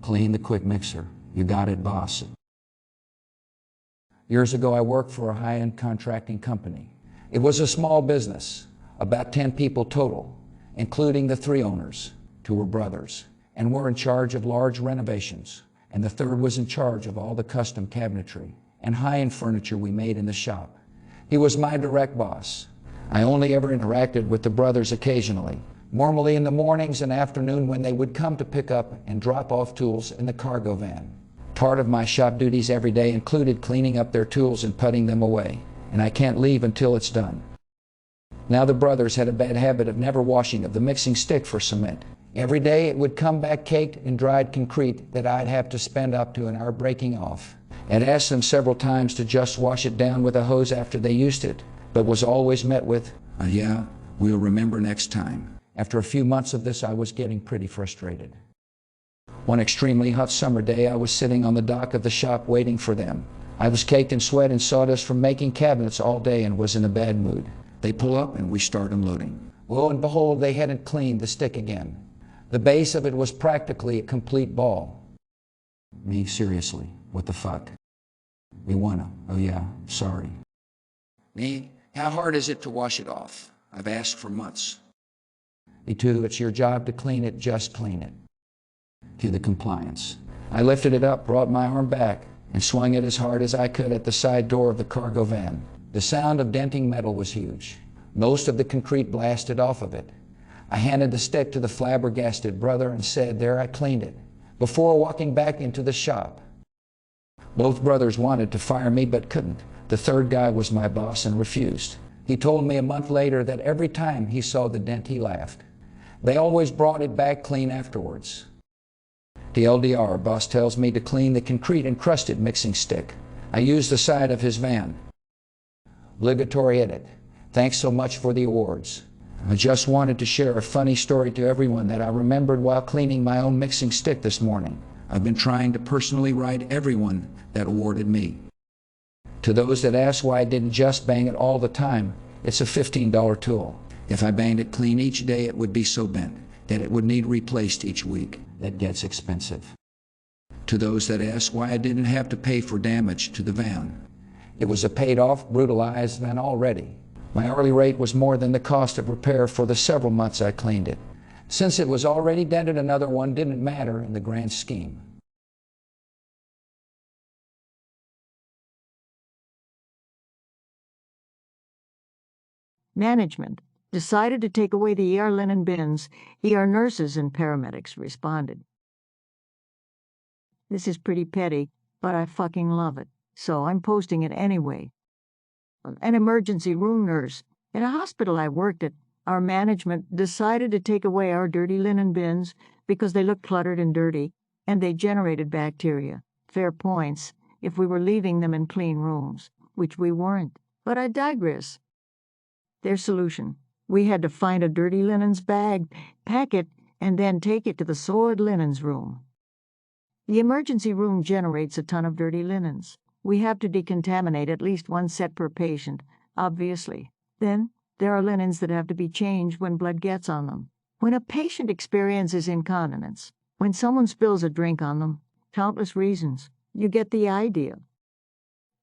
Clean the quick mixer. You got it, boss. Years ago, I worked for a high-end contracting company. It was a small business, about 10 people total, including the 3 owners. 2 were brothers, and were in charge of large renovations, and the third was in charge of all the custom cabinetry and high-end furniture we made in the shop. He was my direct boss. I only ever interacted with the brothers occasionally, normally in the mornings and afternoon when they would come to pick up and drop off tools in the cargo van. Part of my shop duties every day included cleaning up their tools and putting them away, and I can't leave until it's done. Now the brothers had a bad habit of never washing of the mixing stick for cement. Every day it would come back caked in dried concrete that I'd have to spend up to an hour breaking off. I'd asked them several times to just wash it down with a hose after they used it, but was always met with, yeah, we'll remember next time. After a few months of this, I was getting pretty frustrated. One extremely hot summer day, I was sitting on the dock of the shop waiting for them. I was caked in sweat and sawdust from making cabinets all day and was in a bad mood. They pull up and we start unloading. Lo and behold, they hadn't cleaned the stick again. The base of it was practically a complete ball. Me, seriously, what the fuck? We wanna, oh yeah, sorry. Me, how hard is it to wash it off? I've asked for months. Me too, it's your job to clean it, just clean it. Cue the compliance. I lifted it up, brought my arm back, and swung it as hard as I could at the side door of the cargo van. The sound of denting metal was huge. Most of the concrete blasted off of it. I handed the stick to the flabbergasted brother and said, there, I cleaned it, before walking back into the shop. Both brothers wanted to fire me but couldn't. The third guy was my boss and refused. He told me a month later that every time he saw the dent he laughed. They always brought it back clean afterwards. The LDR boss tells me to clean the concrete encrusted mixing stick. I used the side of his van. Obligatory edit. Thanks so much for the awards. I just wanted to share a funny story to everyone that I remembered while cleaning my own mixing stick this morning. I've been trying to personally write everyone that awarded me. To those that ask why I didn't just bang it all the time, it's a $15 tool. If I banged it clean each day, it would be so bent that it would need replaced each week. That gets expensive. To those that ask why I didn't have to pay for damage to the van, it was a paid-off, brutalized van already. My hourly rate was more than the cost of repair for the several months I cleaned it. Since it was already dented, another one didn't matter in the grand scheme. Management decided to take away the ER linen bins. ER nurses and paramedics responded. This is pretty petty, but I fucking love it, so I'm posting it anyway. An emergency room nurse in a hospital I worked at, our management decided to take away our dirty linen bins because they looked cluttered and dirty, and they generated bacteria. Fair points if we were leaving them in clean rooms, which we weren't. But I digress. Their solution: we had to find a dirty linens bag, pack it, and then take it to the soiled linens room. The emergency room generates a ton of dirty linens. We have to decontaminate at least 1 set per patient, obviously. Then there are linens that have to be changed when blood gets on them. When a patient experiences incontinence, when someone spills a drink on them, countless reasons. You get the idea.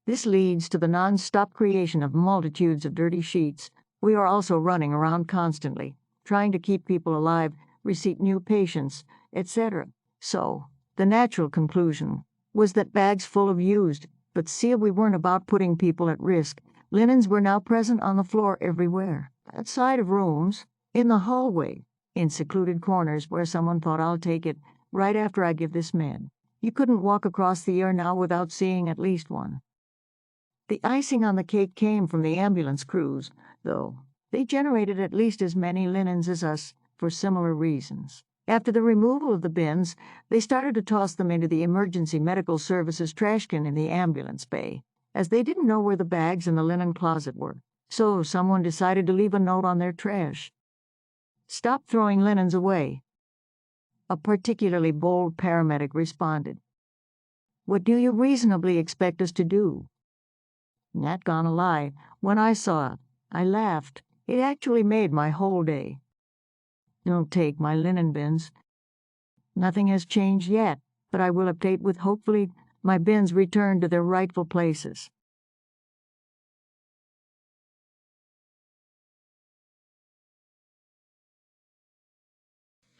This leads to the non-stop creation of multitudes of dirty sheets. We are also running around constantly, trying to keep people alive, receive new patients, etc. So, the natural conclusion was that bags full of used, but see, we weren't about putting people at risk. Linens were now present on the floor everywhere, outside of rooms, in the hallway, in secluded corners where someone thought, I'll take it, right after I give this med. You couldn't walk across the air now without seeing at least one. The icing on the cake came from the ambulance crews, though. They generated at least as many linens as us for similar reasons. After the removal of the bins, they started to toss them into the emergency medical services trash can in the ambulance bay, as they didn't know where the bags in the linen closet were. So someone decided to leave a note on their trash. Stop throwing linens away. A particularly bold paramedic responded. What do you reasonably expect us to do? Not gonna lie, when I saw it, I laughed. It actually made my whole day. Don't take my linen bins. Nothing has changed yet. but I will update with hopefully my bins return to their rightful places.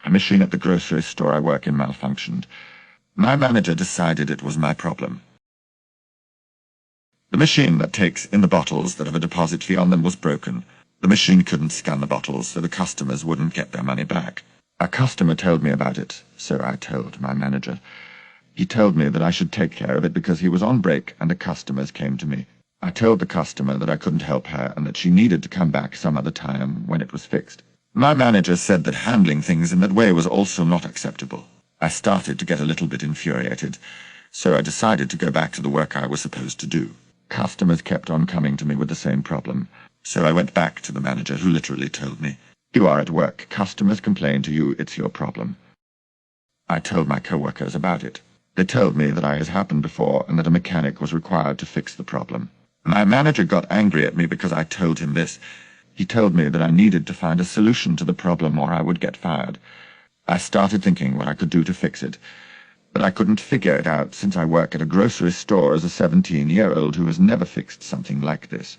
A machine at the grocery store I work in malfunctioned. My manager decided it was my problem. The machine that takes in the bottles that have a deposit fee on them was broken. The machine couldn't scan the bottles, so the customers wouldn't get their money back. A customer told me about it, so I told my manager. He told me that I should take care of it because he was on break and the customers came to me. I told the customer that I couldn't help her and that she needed to come back some other time when it was fixed. My manager said that handling things in that way was also not acceptable. I started to get a little bit infuriated, so I decided to go back to the work I was supposed to do. Customers kept on coming to me with the same problem, so I went back to the manager, who literally told me, "You are at work. Customers complain to you. It's your problem." I told my co-workers about it. They told me that it has happened before and that a mechanic was required to fix the problem. My manager got angry at me because I told him this. He told me that I needed to find a solution to the problem or I would get fired. I started thinking what I could do to fix it, but I couldn't figure it out since I work at a grocery store as a 17-year-old who has never fixed something like this.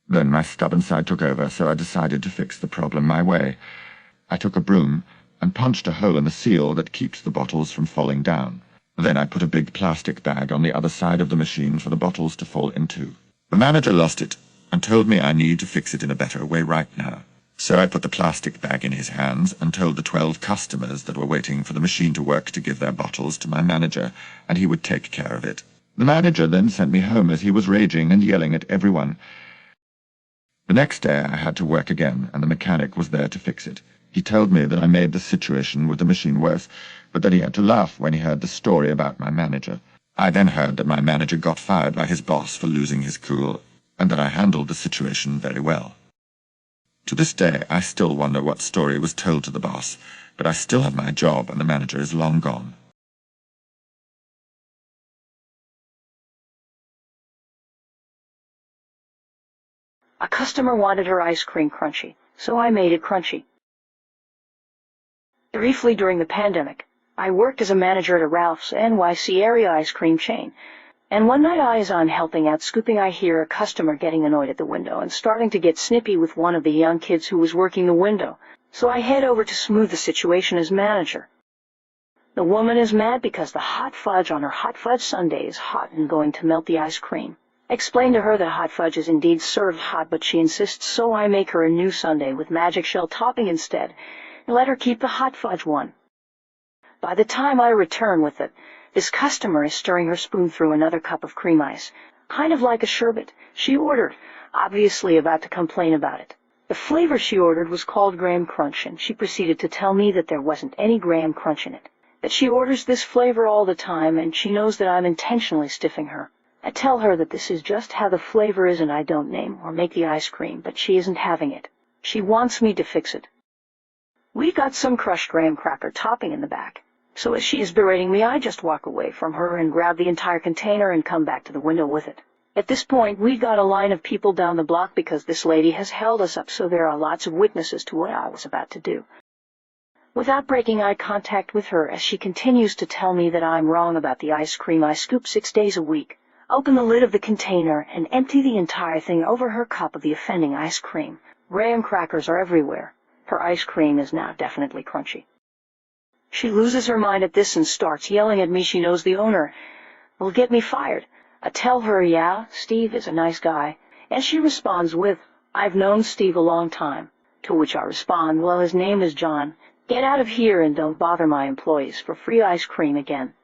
Then my stubborn side took over, so I decided to fix the problem my way. I took a broom and punched a hole in the seal that keeps the bottles from falling down. Then I put a big plastic bag on the other side of the machine for the bottles to fall into. The manager lost it and told me I need to fix it in a better way right now. So I put the plastic bag in his hands and told the 12 customers that were waiting for the machine to work to give their bottles to my manager, and he would take care of it. The manager then sent me home as he was raging and yelling at everyone. The next day I had to work again, and the mechanic was there to fix it. He told me that I made the situation with the machine worse, but that he had to laugh when he heard the story about my manager. I then heard that my manager got fired by his boss for losing his cool, and that I handled the situation very well. To this day, I still wonder what story was told to the boss, but I still have my job and the manager is long gone. A customer wanted her ice cream crunchy, so I made it crunchy. Briefly during the pandemic, I worked as a manager at a Ralph's NYC area ice cream chain, and one night as I'm helping out scooping, I hear a customer getting annoyed at the window and starting to get snippy with one of the young kids who was working the window, so I head over to smooth the situation as manager. The woman is mad because the hot fudge on her hot fudge sundae is hot and going to melt the ice cream. I explain to her that hot fudge is indeed served hot, but she insists, so I make her a new sundae with magic shell topping instead, and let her keep the hot fudge one. By the time I return with it, this customer is stirring her spoon through another cup of cream ice, kind of like a sherbet she ordered, obviously about to complain about it. The flavor she ordered was called Graham Crunch, and she proceeded to tell me that there wasn't any Graham Crunch in it, that she orders this flavor all the time, and she knows that I'm intentionally stiffing her. I tell her that this is just how the flavor is and I don't name or make the ice cream, but she isn't having it. She wants me to fix it. We got some crushed graham cracker topping in the back, so as she is berating me, I just walk away from her and grab the entire container and come back to the window with it. At this point, we got a line of people down the block because this lady has held us up, so there are lots of witnesses to what I was about to do. Without breaking eye contact with her, as she continues to tell me that I'm wrong about the ice cream I scoop 6 days a week, open the lid of the container and empty the entire thing over her cup of the offending ice cream. Graham crackers are everywhere. Her ice cream is now definitely crunchy. She loses her mind at this and starts yelling at me. She knows the owner will get me fired. I tell her, yeah, Steve is a nice guy, and she responds with, I've known Steve a long time, to which I respond, well, his name is John. Get out of here and don't bother my employees for free ice cream again.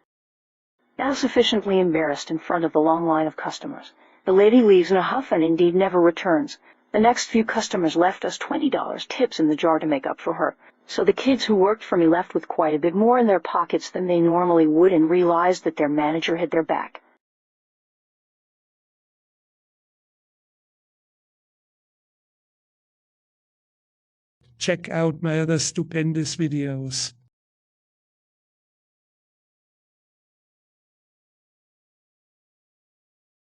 Now sufficiently embarrassed in front of the long line of customers, the lady leaves in a huff and indeed never returns. The next few customers left us $20 tips in the jar to make up for her, so the kids who worked for me left with quite a bit more in their pockets than they normally would and realized that their manager had their back. Check out my other stupendous videos.